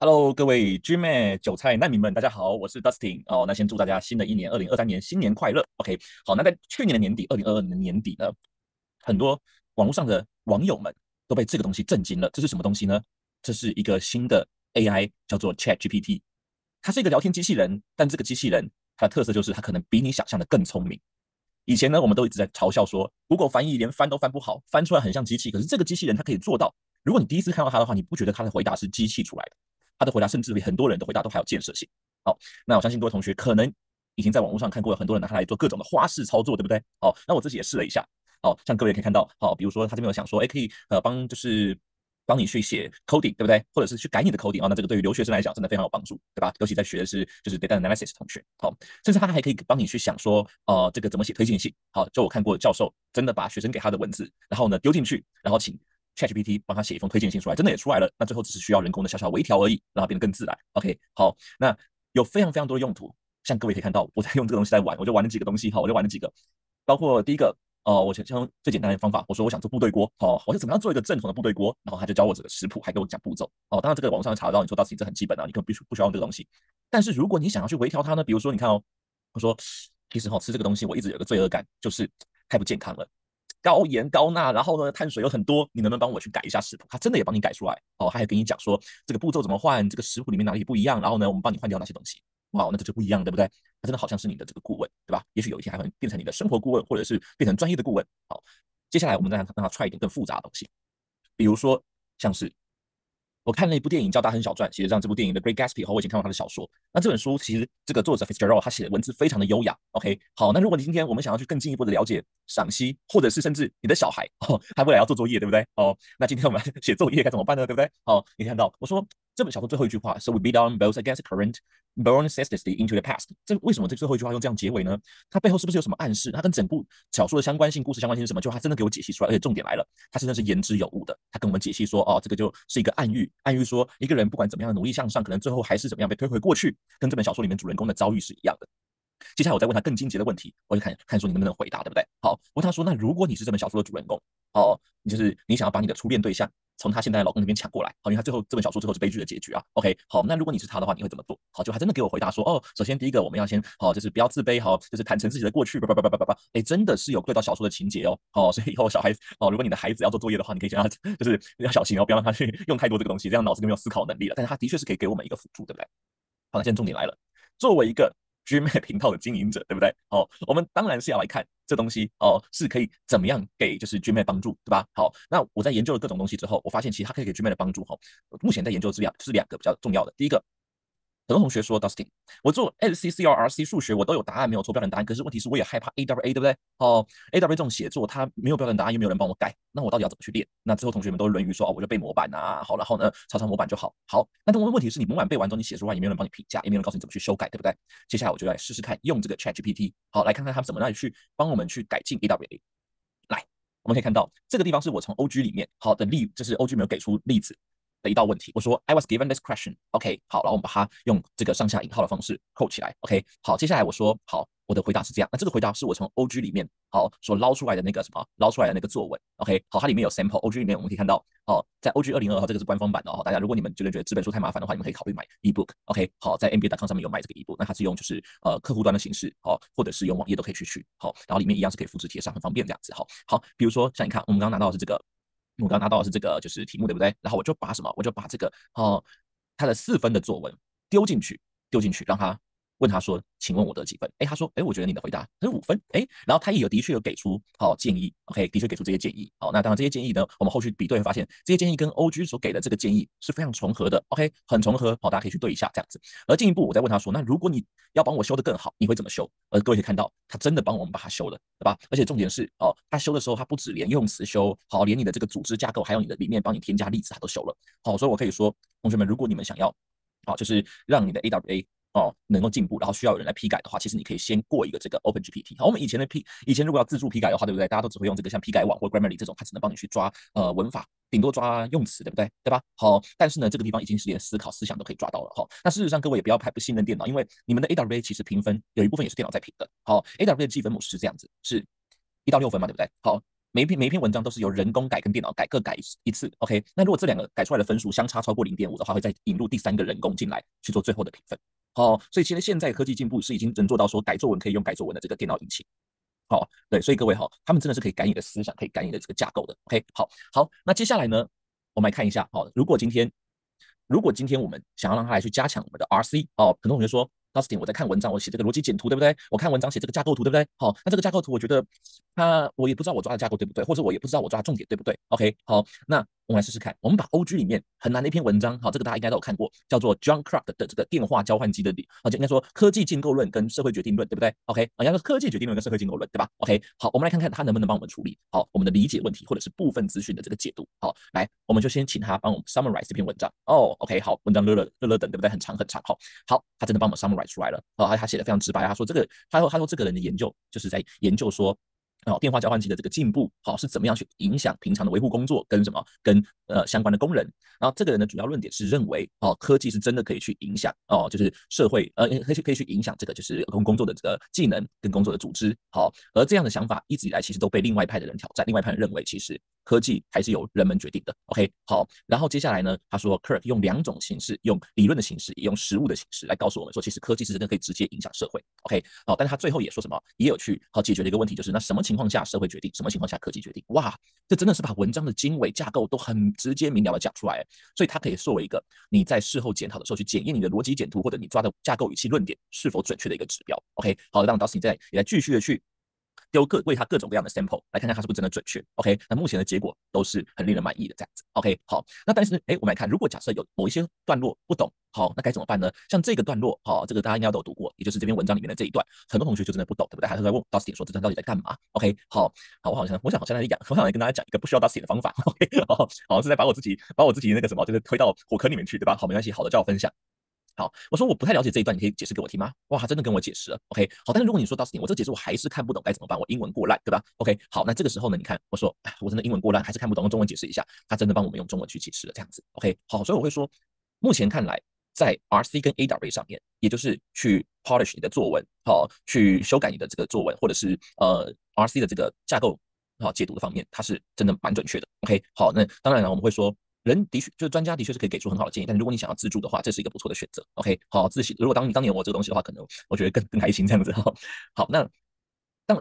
Hello，各位 Gmat 韭菜难民们，大家好，我是 Dustin 哦。那先祝大家新的一年2023年新年快乐。OK，好，那在去年的年底，2022年的年底呢，很多网络上的网友们都被这个东西震惊了。这是什么东西呢？这是一个新的 AI，叫做 ChatGPT。它是一个聊天机器人，但这个机器人它的特色就是它可能比你想象的更聪明。以前呢，我们都一直在嘲笑说，Google 翻译连翻都翻不好，翻出来很像机器。可是这个机器人它可以做到。如果你第一次看到它的话，你不觉得它的回答是机器出来的？他的回答甚至比很多人的回答都还有建设性。好，那我相信各位同学可能已经在网络上看过，很多人拿它来做各种的花式操作，对不对？好，那我自己也试了一下。好，像各位可以看到，好，比如说他这边有想说，可以帮你去写 coding，对不对？或者是去改你的 coding那这个对于留学生来讲真的非常有帮助，对吧？尤其在学的是就是 data analysis 同学，好，甚至他还可以帮你去想说，这个怎么写推荐信。好，就我看过教授真的把学生给他的文字，然后呢丢进去，然后请 ChatGPT 帮他写一封推荐信出来，真的也出来了。那最后只是需要人工的小小微调而已，让它变得更自然。OK，好，那有非常非常多的用途，像各位可以看到，我在用这个东西在玩，我就玩了几个东西，好，我就玩了几个，包括第一个。我先用最简单的方法，我说我想做部队锅，我是怎么样做一个正统的部队锅，然后他就教我这个食谱，还给我讲步骤，当然这个网上查得到，你说到底这很基本啊，你根本不需要用这个东西。但是如果你想要去微调它呢，比如说你看我说其实吃这个东西我一直有个罪恶感，就是太不健康了，高盐高钠，然后呢碳水有很多，你能不能帮我去改一下食谱？他真的也帮你改出来他还跟你讲说这个步骤怎么换，这个食谱里面哪里不一样，然后呢我们帮你换掉哪些东西。哇，那这就不一样，对不对？他真的好像是你的这个顾问，对吧？也许有一天还会变成你的生活顾问，或者是变成专业的顾问。好，接下来我们再让他踹一点更复杂的东西，比如说像是我看了一部电影叫《大亨小传》，其实上这部电影的《Great Gatsby》后，我以前看过他的小说。那这本书其实这个作者 Fitzgerald 他写的文字非常的优雅。OK，好，那如果你今天我们想要去更进一步的了解赏析，或者是甚至你的小孩他未来要做作业，对不对？那今天我们写作业该怎么办呢？对不对？你看到我说这本小说最后一句话，So we beat down both against the current, born ceaselessly into the past。这为什么这最后一句话用这样结尾呢？它背后是不是有什么暗示？它跟整部小说的相关性、故事相关性是什么？就它真的给我解析出来，而且重点来了，它真的是言之有物的。它跟我们解析说，这个就是一个暗喻，暗喻说一个人不管怎么样努力向上，可能最后还是怎么样被推回过去，跟这本小说里面主人公的遭遇是一样的。接下来我再问他更精结的问题，我就看看说你能不能回答，对不对？好，问他说，那如果你是这本小说的主人公，就是你想要把你的初恋对象从他现在的老公那边抢过来，因为他最后这本小说最后是悲剧的结局啊。OK，好，那如果你是他的话，你会怎么做？好，就他真的给我回答说，首先第一个我们要先就是不要自卑，就是坦诚自己的过去，真的是有对到小说的情节所以以后小孩子如果你的孩子要做作业的话，你可以让他就是要小心不要让他去用太多这个东西，这样脑子就没有思考能力了。但是他的确是可以给我们一个辅助，对不对？好，那现在重点来了，作为一个 Gmat 频道的经营者，对不对？我们当然是要来看这东西是可以怎么样给就是 Gmat 帮助，对吧？好，那我在研究了各种东西之后，我发现其实它可以给 Gmat 的帮助目前在研究是两个比较重要的。第一个，很多同学说 Dustin，我做 SCCRC 数学我都有答案，没有错标准答案，可是问题是我也害怕 AWA，对不对？AWA 这种写作它没有标准答案，又没有人帮我改，那我到底要怎么去练？那之后同学们都沦于说我就背模板啊，好，然后呢抄抄模板就好。好，那问题是你模板背完之后你写出来也没有人帮你评价，也没有人告诉你怎么去修改，对不对？接下来我就来试试看用这个 ChatGPT，好，来看看他们怎么来去帮我们去改进 AWA。来，我们可以看到这个地方是我从 OG 里面就是 OG 没有给出例子的一道问题。我说 I was given this question，OK，好，然后我们把它用这个上下引号的方式扣起来，OK，好，接下来我说好，我的回答是这样。那这个回答是我从 OG 里面所捞出来的那个捞出来的那个作文，OK，好，它里面有 sample，OG 里面我们可以看到，在 OG 2022这个是官方版的大家如果你们觉得纸本书太麻烦的话，你们可以考虑买 ebook，OK，好，在 MBA.com 上面有卖这个 ebook，那它是用就是客户端的形式，或者是用网页都可以去取，好，然后里面一样是可以复制贴上，很方便这样子，好，比如说像你看，我们刚刚拿到的是这个。我刚刚拿到的是这个就是题目，对不对？然后我就把我就把这个他的4分的作文丢进去，让他问他说，请问我得几分？他说，我觉得你的回答是5分，然后他也的确有给出建议，OK，的确给出这些建议，那当然这些建议呢，我们后续比对会发现，这些建议跟 OG 所给的这个建议是非常重合的，OK，很重合，大家可以去对一下这样子。而进一步，我再问他说，那如果你要帮我修得更好，你会怎么修？各位可以看到，他真的帮我们把它修了，对吧？而且重点是他修的时候，他不止连用词修，连你的这个组织架构，还有你的里面帮你添加例子，他都修了，所以我可以说，同学们，如果你们想要就是让你的 AWA 能够进步，然后需要有人来批改的话，其实你可以先过一个这个 OpenGPT。好，我们以前如果要自助批改的话，对不对？大家都只会用这个像批改网或 Grammarly 这种，它只能帮你去抓文法，顶多抓用词，对不对？对吧？好，但是呢，这个地方已经是连思考思想都可以抓到了。那事实上各位也不要太不信任电脑，因为你们的 AWA 其实评分有一部分也是电脑在评的。好，AWA 的计分模式是这样子，是1到6分嘛，对不对？好，每一篇文章都是由人工改跟电脑改各改一次。OK，那如果这两个改出来的分数相差超过0.5的话，会再引入第3个人工进来去做最后的评分。所以其实现在科技进步是已经能做到说改作文可以用改作文的这个电脑引擎。对，所以各位他们真的是可以改你的思想，可以改你的这个架构的。OK，好，那接下来呢，我们来看一下，如果今天我们想要让它来去加强我们的 RC，很多同学说，Dustin，我在看文章，我写这个逻辑简图，对不对？我看文章写这个架构图，对不对？那这个架构图，我觉得我也不知道我抓的架构对不对，或者我也不知道我抓的重点对不对？OK，好，那我们来试试看，我们把 OG 里面很难的一篇文章，这个大家应该都有看过，叫做 John Clark 的这个电话交换机的就应该说科技建构论跟社会决定论，对不对？OK，应该说科技决定论跟社会建构论，对吧？OK，好，我们来看看他能不能帮我们处理我们的理解问题，或者是部分资讯的这个解读。来，我们就先请他帮我们 summarize 这篇文章。OK，好，文章乐等，对不对？很长很长。好，他真的帮我们 summarize 出来了。他写的非常直白，他说这个人的研究就是在研究说，电话交换机的这个进步，是怎么样去影响平常的维护工作跟相关的工人。然后这个人的主要论点是认为，科技是真的可以去影响就是社会可以去影响这个就是工作的这个技能跟工作的组织。而这样的想法一直以来其实都被另外一派的人挑战，另外一派人认为其实科技还是由人们决定的。OK， 好，然后接下来呢，他说 Kirk 用2种形式，用理论的形式，也用实物的形式来告诉我们说，其实科技是真的可以直接影响社会。OK， 但是他最后也说什么，也有去解决的一个问题，就是那什么情况下社会决定，什么情况下科技决定？哇，这真的是把文章的经纬架构都很直接明了的讲出来，所以它可以作为一个你在事后检讨的时候去检验你的逻辑简图或者你抓的架构语气论点是否准确的一个指标。OK， 好，让Dustin也在继续的去为他各种各样的 sample 来看看他是不是真的准确。OK， 那目前的结果都是很令人满意的这样子。OK， 好，那但是我们来看，如果假设有某一些段落不懂，那该怎么办呢？像这个段落，这个大家应该都有读过，也就是这篇文章里面的这一段，很多同学就真的不懂，对不对？他就在问 Dustin 说这段到底在干嘛 ？OK，好，我好像来跟大家讲一个不需要 Dustin 的方法。OK， 好像是在把我自己那个什么，就是推到火坑里面去，对吧？好，没关系，好的，叫我分享。好，我说我不太了解这一段，你可以解释给我听吗？哇，他真的跟我解释了。OK， 好，但是如果你说Dustin，我这个解释我还是看不懂，该怎么办？我英文过烂，对吧 ？OK， 好，那这个时候呢，你看我说，我真的英文过烂，还是看不懂，用中文解释一下。他真的帮我们用中文去解释了，这样子。OK， 好，所以我会说，目前看来，在 RC 跟 AWA 上面，也就是去 polish 你的作文，去修改你的这个作文，或者是RC 的这个架构解读的方面，它是真的蛮准确的。OK，好，那当然了，我们会说。人的确，就是专家的确是可以给出很好的建议，但如果你想要自助的话，这是一个不错的选择。OK， 好，自习。如果当年我这个东西的话，可能我觉得更开心这样子。好，那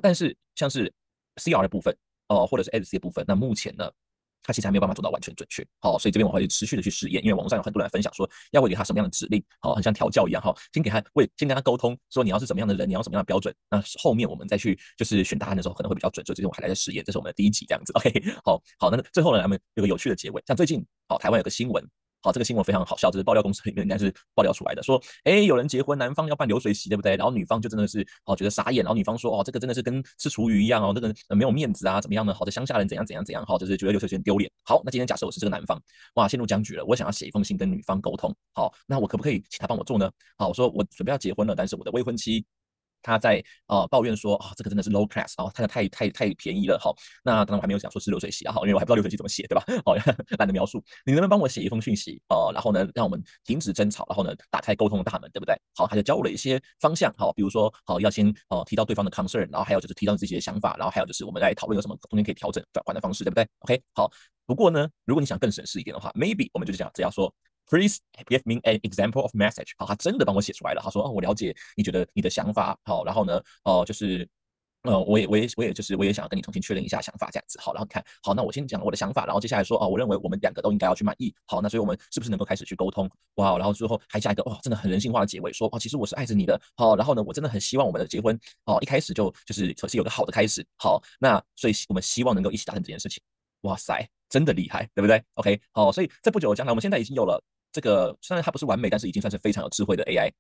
但是像是 CR 的部分，或者是 SC 的部分，那目前呢，它其实还没有办法做到完全准确。所以这边我会持续的去试验，因为网络上有很多人分享说要喂给他什么样的指令，很像调教一样，先跟他沟通，说你要是怎么样的人，你要什么样的标准，那后面我们再去就是选答案的时候可能会比较准，所以这边我还在试验，这是我们的第1集这样子。OK， 好，那最后呢，咱们有个有趣的结尾，像最近台湾有个新闻。这个新闻非常好笑，这是爆料公司里面应该是爆料出来的，说，有人结婚，男方要办流水席，对不对？然后女方就真的是觉得傻眼，然后女方说，这个真的是跟吃厨余一样这个没有面子啊，怎么样呢？这乡下人怎样，就是觉得流水席很丢脸。好，那今天假设我是这个男方，哇，陷入僵局了，我想要写一封信跟女方沟通，那我可不可以请他帮我做呢？我说我准备要结婚了，但是我的未婚妻。他在抱怨说这个真的是 low class，他太便宜了。那当然我还没有讲说是流水席因为我还不知道流水席怎么写，对吧？懒得描述。你能不能帮我写一封讯息然后呢，让我们停止争吵，然后呢，打开沟通的大门，对不对？好，他就教我了一些方向，比如说要先提到对方的 concern，然后还有就是提到自己的想法，然后还有就是我们来讨论有什么中间可以调整转换的方式，对不对 ？OK， 好。不过呢，如果你想更省事一点的话 ，maybe 我们就只要说。Please give me an example of message。他真的帮我写出来了。他说，我了解你觉得你的想法，然后呢，就是我也想要跟你重新确认一下想法，这样子。好，然后看好，那我先讲我的想法，然后接下来说我认为我们2个都应该要去满意。好，那所以我们是不是能够开始去沟通？哇，然后最后还加一个真的很人性化的结尾，说其实我是爱着你的。好，然后呢，我真的很希望我们的结婚一开始就是有个好的开始。好，那所以我们希望能够一起达成这件事情。哇塞，真的厉害，对不对 ？OK， 好，所以在不久的将来，我们现在已经有了。这个虽然它不是完美，但是已经算是非常有智慧的 AI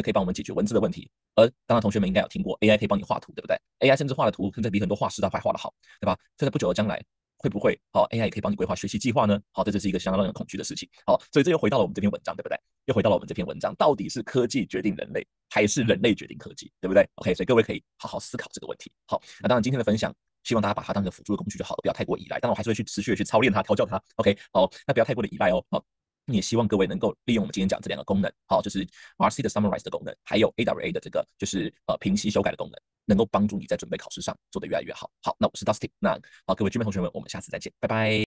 可以帮我们解决文字的问题。而当然，同学们应该有听过 AI 可以帮你画图，对不对 ？AI 甚至画的图甚至比很多画师都还画得好，对吧？所以在不久的将来，会不会AI 也可以帮你规划学习计划呢？这是一个相当让人恐惧的事情。所以这又回到了我们这篇文章，对不对？又回到了我们这篇文章，到底是科技决定人类，还是人类决定科技，对不对 ？OK， 所以各位可以好好思考这个问题。好，那当然今天的分享。希望大家把它当一个辅助的工具就好了，不要太过依赖。但我还是会去持续的去操练它、调教它。OK， 好，那不要太过的依赖哦。好，也希望各位能够利用我们今天讲这2个功能，好，就是 RC 的 summarize 的功能，还有 AWA 的这个就是平息修改的功能，能够帮助你在准备考试上做得越来越好。好，那我是 Dustin，那好，各位军妹同学们，我们下次再见，拜拜。